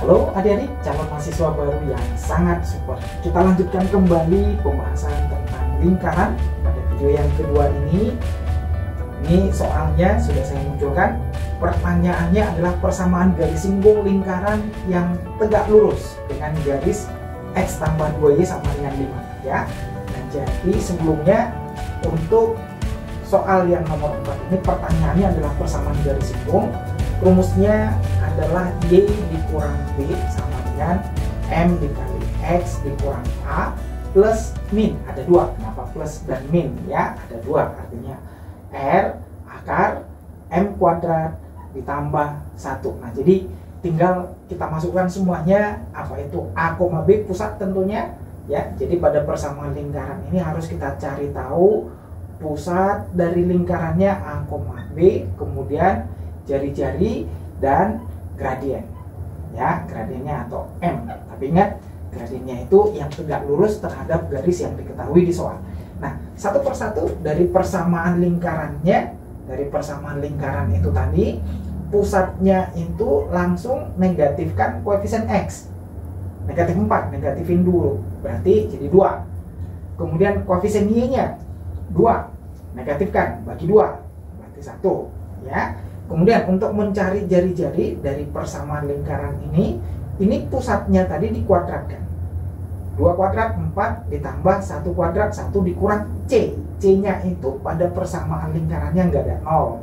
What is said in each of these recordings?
Halo adik-adik calon mahasiswa baru yang sangat support. Kita lanjutkan kembali pembahasan tentang lingkaran. Pada video yang kedua ini soalnya sudah saya munculkan. Pertanyaannya adalah persamaan garis singgung lingkaran yang tegak lurus dengan garis X tambah 2Y sama dengan 5 ya. Nah, jadi sebelumnya untuk soal yang nomor 4 ini pertanyaannya adalah persamaan garis singgung. Rumusnya adalah Y dikurang B sama dengan M dikali X dikurang A plus min. Ada dua, kenapa plus dan min ya? Ada dua, artinya R akar M kuadrat ditambah 1. Nah, jadi tinggal kita masukkan semuanya, apa itu A, B pusat tentunya ya. Jadi pada persamaan lingkaran ini harus kita cari tahu pusat dari lingkarannya A, B, kemudian jari-jari dan gradien ya, gradiennya atau M. Tapi ingat, gradiennya itu yang tegak lurus terhadap garis yang diketahui di soal. Nah, satu persatu dari persamaan lingkarannya, dari persamaan lingkaran itu tadi, pusatnya itu langsung negatifkan koefisien X. Negatif 4, negatifin dulu, berarti jadi 2. Kemudian koefisien Y-nya 2, negatifkan, bagi 2, berarti 1 ya. Kemudian untuk mencari jari-jari dari persamaan lingkaran ini pusatnya tadi dikuadratkan. 2 kuadrat 4 ditambah 1 kuadrat 1 dikurang C. C-nya itu pada persamaan lingkarannya nggak ada 0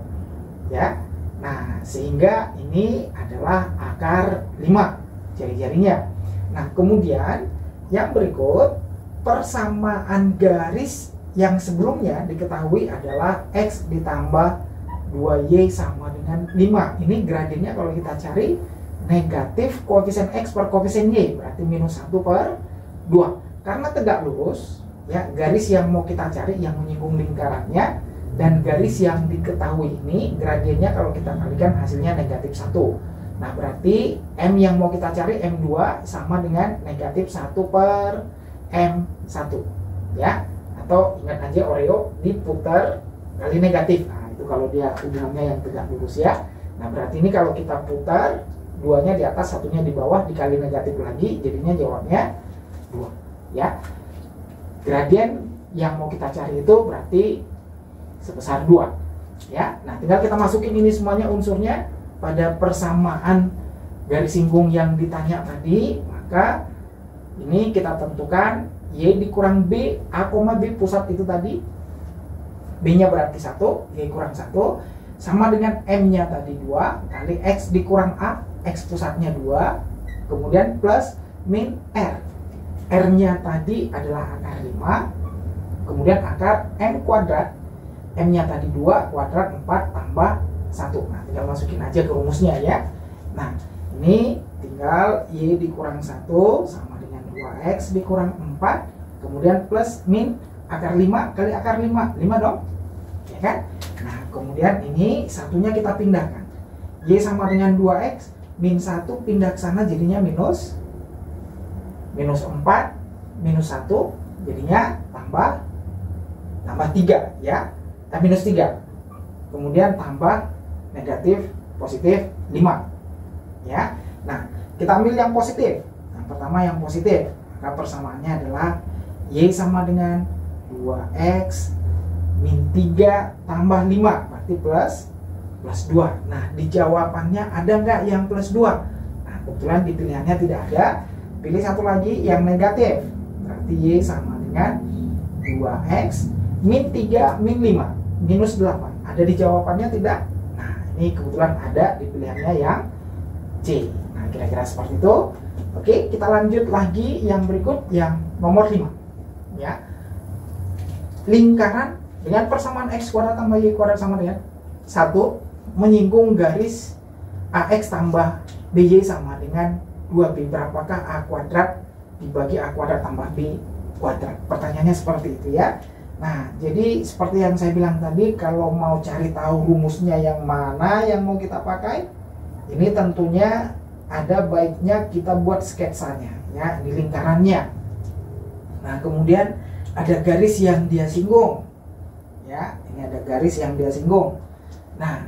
ya. Nah, sehingga ini adalah akar 5 jari-jarinya. Nah, kemudian yang berikut persamaan garis yang sebelumnya diketahui adalah X ditambah 2Y sama dengan 5. Ini gradiennya kalau kita cari negatif koefisien X per koefisien Y, berarti minus 1 per 2. Karena tegak lurus ya, garis yang mau kita cari yang menyinggung lingkarannya dan garis yang diketahui ini gradiennya kalau kita kalikan hasilnya negatif 1. Nah, berarti M yang mau kita cari M2 sama dengan negatif 1 per M1 ya. Atau ingat aja Oreo diputar kali negatif. Kalau dia hubungannya yang tegak lurus ya. Nah, berarti ini kalau kita putar, 2-nya di atas, 1-nya di bawah, dikali negatif lagi, jadinya jawabnya 2 ya. Gradien yang mau kita cari itu berarti sebesar 2 ya. Nah, tinggal kita masukin ini semuanya unsurnya pada persamaan garis singgung yang ditanya tadi. Maka ini kita tentukan Y dikurang B, A, B pusat itu tadi, B-nya berarti 1, Y kurang 1, sama dengan M-nya tadi 2, kali X dikurang A, X pusatnya 2, kemudian plus min R. R-nya tadi adalah akar 5, kemudian akar M kuadrat, M-nya tadi 2, kuadrat 4 tambah 1. Nah, tinggal masukin aja ke rumusnya ya. Nah, ini tinggal Y dikurang 1 sama dengan 2X dikurang 4, kemudian plus min akar 5 kali akar 5 dong ya kan. Nah, kemudian ini satunya kita pindahkan, Y sama dengan 2X min 1 pindah ke sana jadinya minus 4 minus 1 jadinya tambah 3 ya, minus 3, kemudian tambah negatif positif 5 ya. Nah, kita ambil yang positif. Yang pertama yang positif, maka persamaannya adalah Y sama dengan 2X min 3 tambah 5, berarti plus 2. Nah, di jawabannya ada nggak yang plus 2? Nah, kebetulan di pilihannya tidak ada. Pilih satu lagi yang negatif, berarti Y sama dengan 2X min 3 min 5 minus 8. Ada di jawabannya tidak? Nah, ini kebetulan ada di pilihannya yang C. Nah, kira-kira seperti itu. Oke, kita lanjut lagi yang berikut, yang nomor 5 ya. Lingkaran dengan persamaan X kuadrat tambah Y kuadrat sama dengan 1 menyinggung garis AX tambah BY sama dengan 2B. Berapakah A kuadrat dibagi A kuadrat tambah B kuadrat? Pertanyaannya seperti itu ya. Nah, jadi seperti yang saya bilang tadi, kalau mau cari tahu rumusnya yang mana yang mau kita pakai, ini tentunya ada baiknya kita buat sketsanya ya, di lingkarannya. Nah, kemudian ada garis yang dia singgung ya, ini ada garis yang dia singgung. Nah,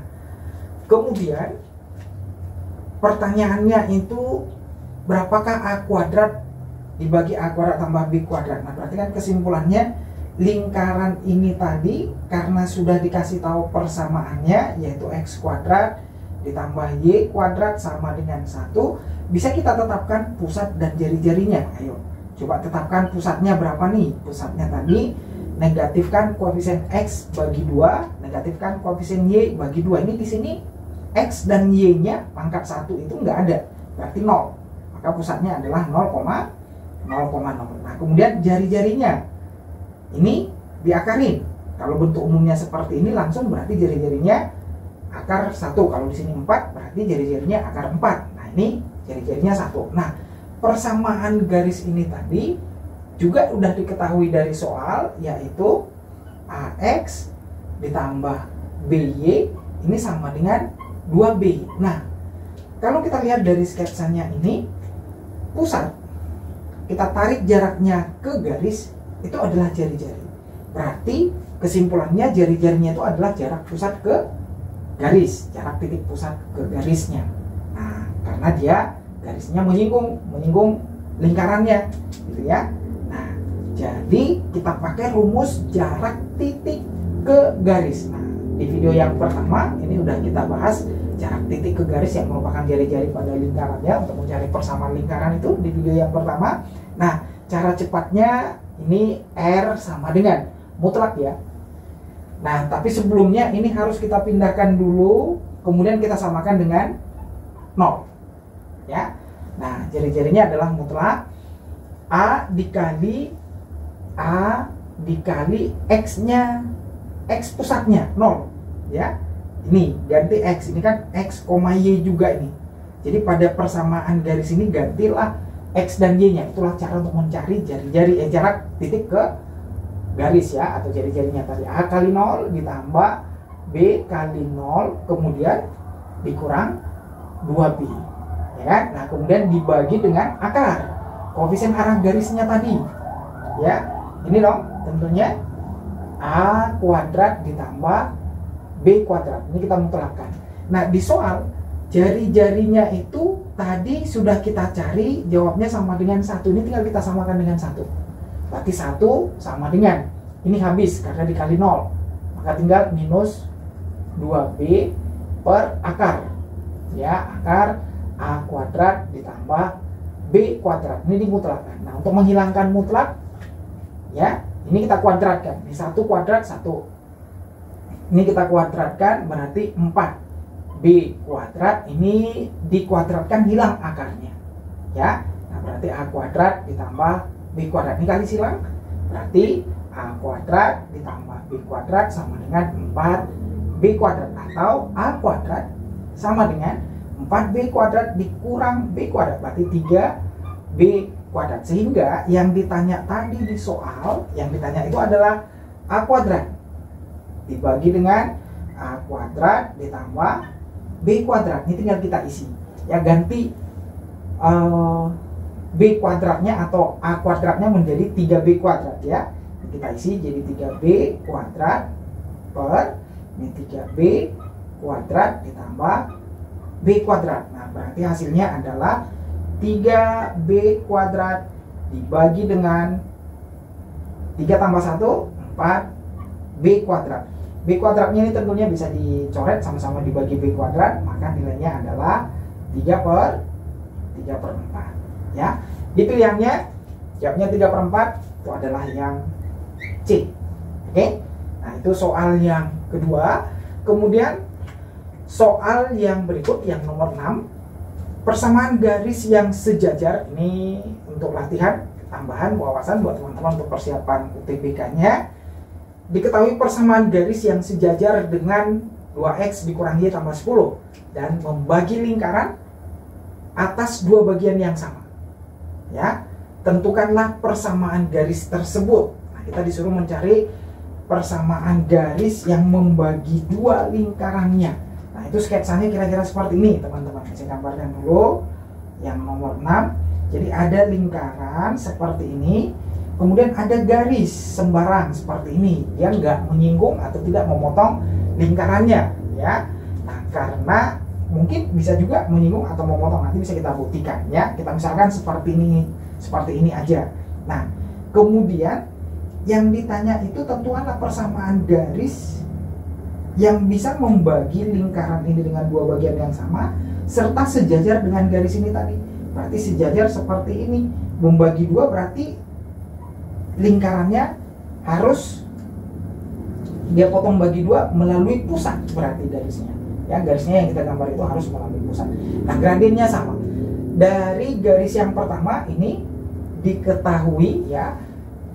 kemudian pertanyaannya itu berapakah A kuadrat dibagi A kuadrat tambah B kuadrat? Nah, berarti kan kesimpulannya lingkaran ini tadi karena sudah dikasih tahu persamaannya, yaitu X kuadrat ditambah Y kuadrat sama dengan 1, bisa kita tetapkan pusat dan jari-jarinya. Ayo, coba tetapkan pusatnya berapa nih? Pusatnya tadi negatifkan koefisien X bagi 2, negatifkan koefisien Y bagi 2. Ini di sini X dan Y-nya pangkat 1 itu nggak ada, berarti 0. Maka pusatnya adalah 0,0. Nah, kemudian jari-jarinya ini diakarin. Kalau bentuk umumnya seperti ini langsung berarti jari-jarinya akar 1. Kalau di sini 4 berarti jari-jarinya akar 4. Nah, ini jari-jarinya 1. Nah, persamaan garis ini tadi juga udah diketahui dari soal, yaitu AX ditambah BY ini sama dengan 2B. Nah, kalau kita lihat dari sketsanya ini, pusat kita tarik jaraknya ke garis itu adalah jari-jari. Berarti kesimpulannya jari-jarinya itu adalah jarak pusat ke garis, jarak titik pusat ke garisnya. Nah, karena dia garisnya menyinggung lingkarannya, gitu ya. Nah, jadi kita pakai rumus jarak titik ke garis. Nah, di video yang pertama ini udah kita bahas jarak titik ke garis yang merupakan jari-jari pada lingkarannya untuk mencari persamaan lingkaran itu di video yang pertama. Nah, cara cepatnya ini R sama dengan mutlak ya. Nah, tapi sebelumnya ini harus kita pindahkan dulu, kemudian kita samakan dengan 0 ya. Nah, jari-jarinya adalah mutlak A dikali X-nya, X pusatnya 0 ya. Ini ganti X, ini kan X, Y juga ini. Jadi pada persamaan garis ini gantilah X dan Y-nya. Itulah cara untuk mencari jari-jari jarak titik ke garis ya, atau jari-jarinya tadi. A kali 0 ditambah B kali 0 kemudian dikurang 2B ya kan. Nah, kemudian dibagi dengan akar koefisien arah garisnya tadi ya. Ini dong tentunya A kuadrat ditambah B kuadrat. Ini kita mutlakkan. Nah, di soal jari-jarinya itu tadi sudah kita cari, jawabnya sama dengan 1. Ini tinggal kita samakan dengan 1. Berarti 1 sama dengan, ini habis karena dikali 0. Maka tinggal minus 2B per akar. Ya, akar A kuadrat ditambah B kuadrat. Ini dimutlakkan. Nah, untuk menghilangkan mutlak, ya, ini kita kuadratkan. Ini 1 kuadrat 1. Ini kita kuadratkan berarti 4. B kuadrat ini dikuadratkan, hilang akarnya. Ya, nah berarti A kuadrat ditambah B kuadrat, ini kali silang, berarti A kuadrat ditambah B kuadrat sama dengan 4B kuadrat, atau A kuadrat sama dengan 4B kuadrat dikurang B kuadrat, berarti 3B kuadrat. Sehingga yang ditanya tadi di soal, yang ditanya itu adalah A kuadrat dibagi dengan A kuadrat ditambah B kuadrat. Ini tinggal kita isi ya, ganti B kuadratnya atau A kuadratnya menjadi 3B kuadrat ya. Kita isi jadi 3B kuadrat per ini 3B kuadrat ditambah B kuadrat. Nah, berarti hasilnya adalah 3B kuadrat dibagi dengan 3 tambah 1 4B kuadrat. B kuadratnya ini tentunya bisa dicoret sama-sama dibagi B kuadrat, maka nilainya adalah 3 per 4 ya. Di pilihannya jawabnya 3/4 itu adalah yang C. Oke. Nah, itu soal yang kedua. Kemudian soal yang berikut yang nomor 6, persamaan garis yang sejajar. Ini untuk latihan tambahan wawasan buat teman-teman untuk persiapan UTBK-nya. Diketahui persamaan garis yang sejajar dengan 2X dikurangi Y tambah 10 dan membagi lingkaran atas dua bagian yang sama. Ya, tentukanlah persamaan garis tersebut. Nah, kita disuruh mencari persamaan garis yang membagi dua lingkarannya. Nah, itu sketsanya kira-kira seperti ini, teman-teman. Saya gambarkan dulu yang nomor 6. Jadi ada lingkaran seperti ini, kemudian ada garis sembarang seperti ini. Dia nggak menyinggung atau tidak memotong lingkarannya, ya. Nah, karena mungkin bisa juga menyinggung atau memotong, nanti bisa kita buktikan ya. Kita misalkan seperti ini aja. Nah, kemudian yang ditanya itu tentukanlah persamaan garis yang bisa membagi lingkaran ini dengan dua bagian yang sama serta sejajar dengan garis ini tadi. Berarti sejajar seperti ini, membagi dua berarti lingkarannya harus dia potong bagi dua melalui pusat, berarti garisnya ya, garisnya yang kita gambar itu harus melalui pusat. Nah, gradiennya sama. Dari garis yang pertama ini diketahui ya,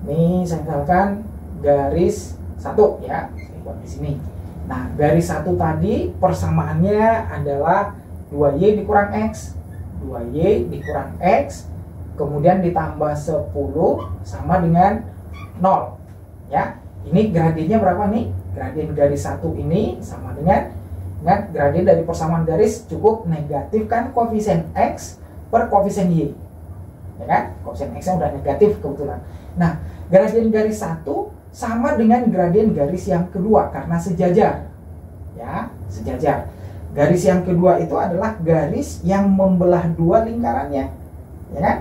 ini saya misalkan garis 1 ya, saya buat di sini. Nah, garis 1 tadi persamaannya adalah 2y dikurang x, 2y dikurang x, kemudian ditambah 10 sama dengan 0 ya. Ini gradiennya berapa nih? Gradien garis 1 ini sama dengan gradien dari persamaan garis cukup negatifkan koefisien x per koefisien y, ya kan? Koefisien x-nya udah negatif kebetulan. Nah, gradien garis 1 sama dengan gradien garis yang kedua karena sejajar ya, sejajar. Garis yang kedua itu adalah garis yang membelah dua lingkarannya, ya kan?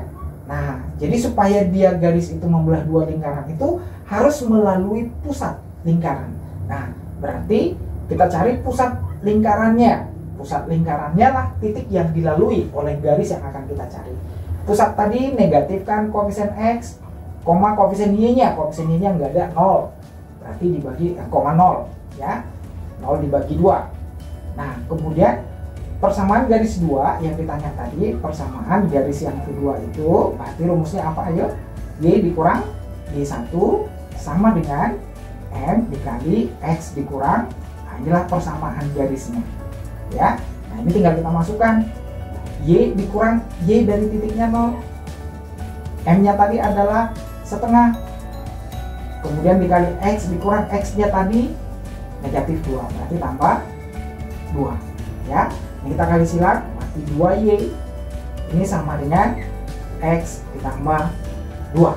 Nah, jadi supaya dia garis itu membelah dua lingkaran itu harus melalui pusat lingkaran. Nah, berarti kita cari pusat lingkarannya. Pusat lingkarannya lah titik yang dilalui oleh garis yang akan kita cari. Pusat tadi negatifkan koefisien x, koefisien y-nya. Koefisien y-nya nggak ada, 0. Berarti dibagi 0 ya. 0 dibagi 2. Nah, kemudian persamaan garis 2 yang ditanya tadi, persamaan garis yang kedua itu berarti rumusnya apa ayo? Y dikurang Y1 sama dengan M dikali X dikurang, nah inilah persamaan garisnya ya. Nah, ini tinggal kita masukkan Y dikurang Y dari titiknya 0, M nya tadi adalah setengah, kemudian dikali X dikurang X nya tadi negatif 2, berarti tambah 2 ya. Ini kita kali silang, berarti 2y ini sama dengan x ditambah 2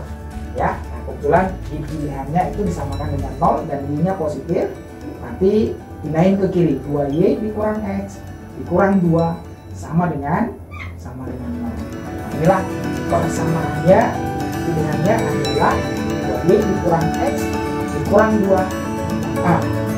ya. Nah, kebetulan di pilihannya itu disamakan dengan 0 dan y-nya positif, berarti pindahin ke kiri, 2y dikurang x dikurang 2 sama dengan 0. Nah, inilah persamaannya, pilihannya adalah 2y dikurang x dikurang 2.